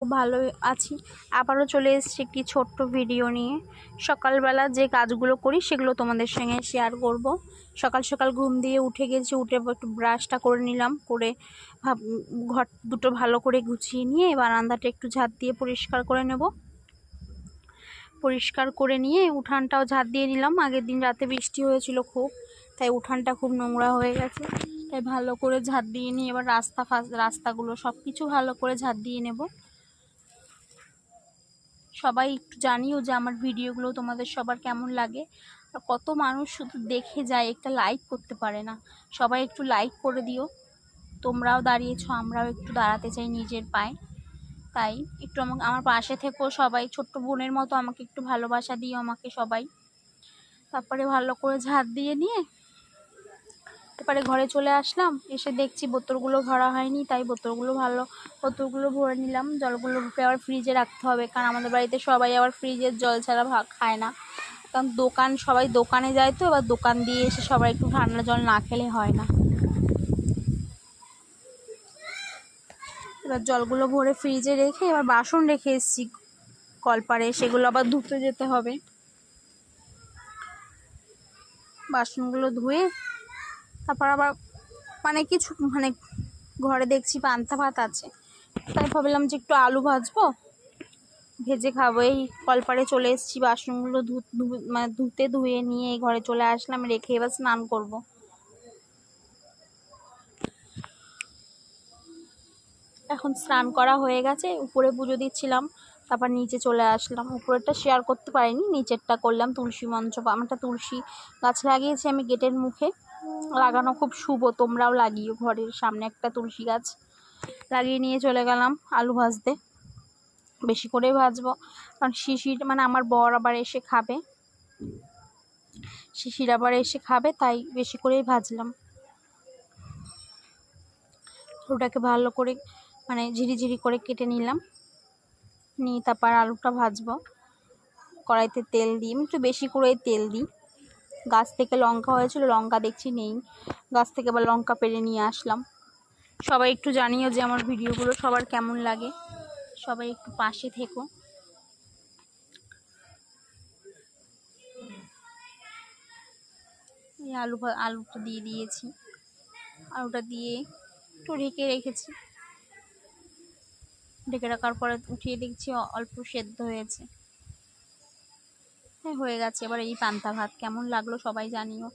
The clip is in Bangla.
খুব ভালো আছি। আবারও চলে এসেছি একটি ছোট্ট ভিডিও নিয়ে। সকালবেলা যে কাজগুলো করি সেগুলো তোমাদের সঙ্গে শেয়ার করব। সকাল সকাল ঘুম দিয়ে উঠে গেছি, উঠে একটু ব্রাশটা করে নিলাম, করে ঘর দুটো ভালো করে গুছিয়ে নিয়ে বারান্দাটা একটু ঝাঁট দিয়ে পরিষ্কার করে নেব। পরিষ্কার করে নিয়ে উঠানটাও ঝাঁট দিয়ে নিলাম। আগের দিন রাতে বৃষ্টি হয়েছিল খুব, তাই উঠানটা খুব নোংরা হয়ে গেছে, তাই ভালো করে ঝাঁট দিয়ে নিয়ে এবার রাস্তাগুলো সব কিছু ভালো করে ঝাঁট দিয়ে নেব। সবাই একটু জানিও যে আমার ভিডিওগুলো তোমাদের সবার কেমন লাগে। আর কত মানুষ শুধু দেখে যায়, একটা লাইক করতে পারে না। সবাই একটু লাইক করে দিও। তোমরাও দাঁড়িয়েছো, আমরাও একটু দাঁড়াতে চাই নিজের পায়ে, তাই একটু আমার পাশে থেকেও সবাই। ছোট্ট বোনের মতো আমাকে একটু ভালোবাসা দিও আমাকে সবাই। তারপরে ভালো করে ঝাঁট দিয়ে নিয়ে তারপরে ঘরে চলে আসলাম। এসে দেখছি বোতলগুলো ভরা হয়নি, তাই বোতলগুলো ভরে নিলাম। জলগুলো আবার ফ্রিজে রাখতে হবে, কারণ আমাদের বাড়িতে সবাই আবার ফ্রিজের জল ছাড়া খায় না। কারণ সবাই দোকানে যায়, তো এবার দোকান দিয়ে এসে সবাই একটু ঠান্ডা জল না খেলে হয় না। এবার জলগুলো ভরে ফ্রিজে রেখে এবার বাসন রেখে এসেছি কলপারে, সেগুলো আবার ধুতে যেতে হবে। বাসনগুলো ধুয়ে তারপর আবার ঘরে দেখছি পান্তা ভাত আছে, তাই ভাবলাম যে একটু আলু ভাজবো, ভেজে খাবো। এই কলপারে চলে এসেছি, বাসনগুলো ধুয়ে নিয়ে ঘরে চলে আসলাম, রেখে এবার স্নান করব। এখন স্নান করা হয়ে গেছে, উপরে পুজো দিচ্ছিলাম, তারপর নিচে চলে আসলাম। উপরেরটা শেয়ার করতে পারিনি, নিচেরটা করলাম। তুলসী মঞ্চ, একটা তুলসী গাছ লাগিয়েছি আমি গেটের মুখে, লাগানো খুব শুভ, তোমরাও লাগিও। ঘরের সামনে একটা তুলসী গাছ লাগিয়ে নিয়ে চলে গেলাম আলু ভাজতে। বেশি করেই ভাজবো, কারণ আমার বর আবার এসে খাবে, তাই বেশি করেই ভাজলাম। ওটাকে ভালো করে ঝিরিঝিরি করে কেটে নিলাম, নিয়ে তারপর আলুটা ভাজবো। কড়াইতে তেল দিই, একটু বেশি করে তেল দিই। গাছ থেকে লঙ্কা হয়েছিল, লঙ্কা দেখছি নেই, গাছ থেকে আবার লঙ্কা পেড়ে নিয়ে আসলাম। সবাই একটু জানিও যে আমার ভিডিওগুলো সবার কেমন লাগে, সবাই একটু পাশে থেকো। এই আলুটা দিয়ে দিয়েছি, আলুটা দিয়ে একটু ঢেকে রেখেছি। ঢেকে রাখার পরে উঠিয়ে দেখছি অল্প সেদ্ধ হয়েছে। হ্যাঁ, হয়ে গেছে। এবার এই পান্তা ভাত কেমন লাগলো সবাই জানিও।